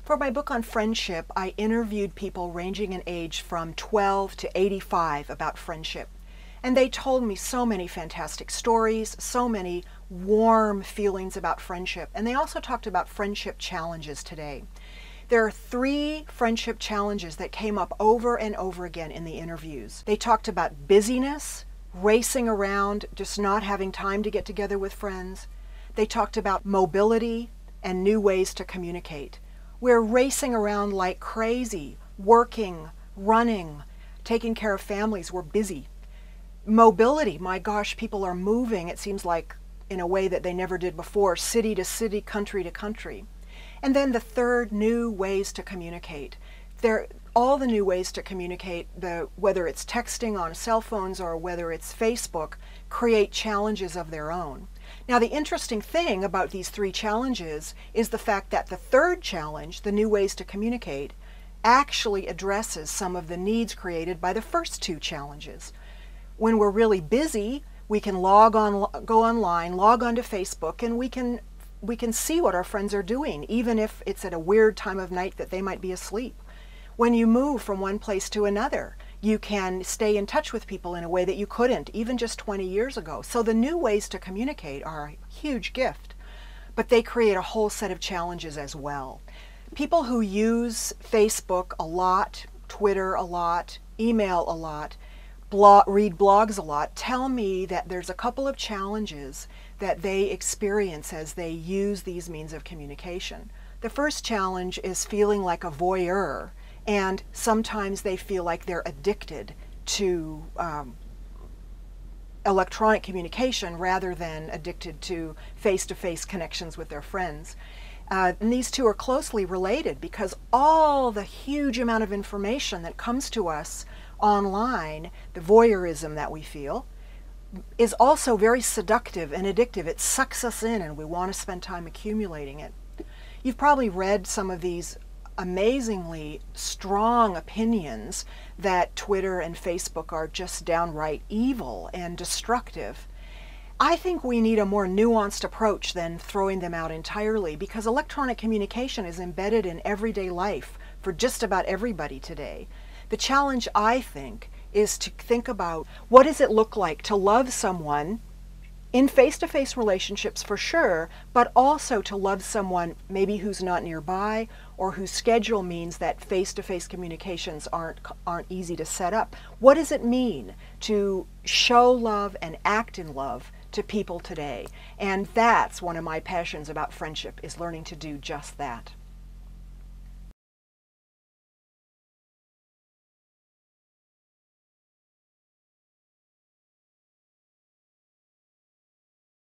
For my book on friendship, I interviewed people ranging in age from 12 to 85 about friendship. And they told me so many fantastic stories, so many warm feelings about friendship. And they also talked about friendship challenges today. There are 3 friendship challenges that came up over and over again in the interviews. They talked about busyness, racing around, just not having time to get together with friends. They talked about mobility and new ways to communicate. We're racing around like crazy, working, running, taking care of families. We're busy. Mobility, my gosh, people are moving, it seems like, in a way that they never did before, city to city, country to country. And then the third, new ways to communicate. All the new ways to communicate, whether it's texting on cell phones or whether it's Facebook, create challenges of their own. Now, the interesting thing about these 3 challenges is the fact that the third challenge, the new ways to communicate, actually addresses some of the needs created by the first 2 challenges. When we're really busy, we can go online, log onto Facebook, and we can see what our friends are doing, even if it's at a weird time of night that they might be asleep. When you move from one place to another, you can stay in touch with people in a way that you couldn't even just 20 years ago. So the new ways to communicate are a huge gift, but they create a whole set of challenges as well. People who use Facebook a lot, Twitter a lot, email a lot, read blogs a lot, tell me that there's a couple of challenges that they experience as they use these means of communication. The first challenge is feeling like a voyeur, and sometimes they feel like they're addicted to electronic communication rather than addicted to face-to-face connections with their friends. And these 2 are closely related because all the huge amount of information that comes to us online, the voyeurism that we feel, is also very seductive and addictive. It sucks us in and we want to spend time accumulating it. You've probably read some of these amazingly strong opinions that Twitter and Facebook are just downright evil and destructive. I think we need a more nuanced approach than throwing them out entirely, because electronic communication is embedded in everyday life for just about everybody today. The challenge, I think, is to think about what does it look like to love someone in face-to-face relationships for sure, but also to love someone maybe who's not nearby or whose schedule means that face-to-face communications aren't easy to set up. What does it mean to show love and act in love to people today? And that's one of my passions about friendship, is learning to do just that.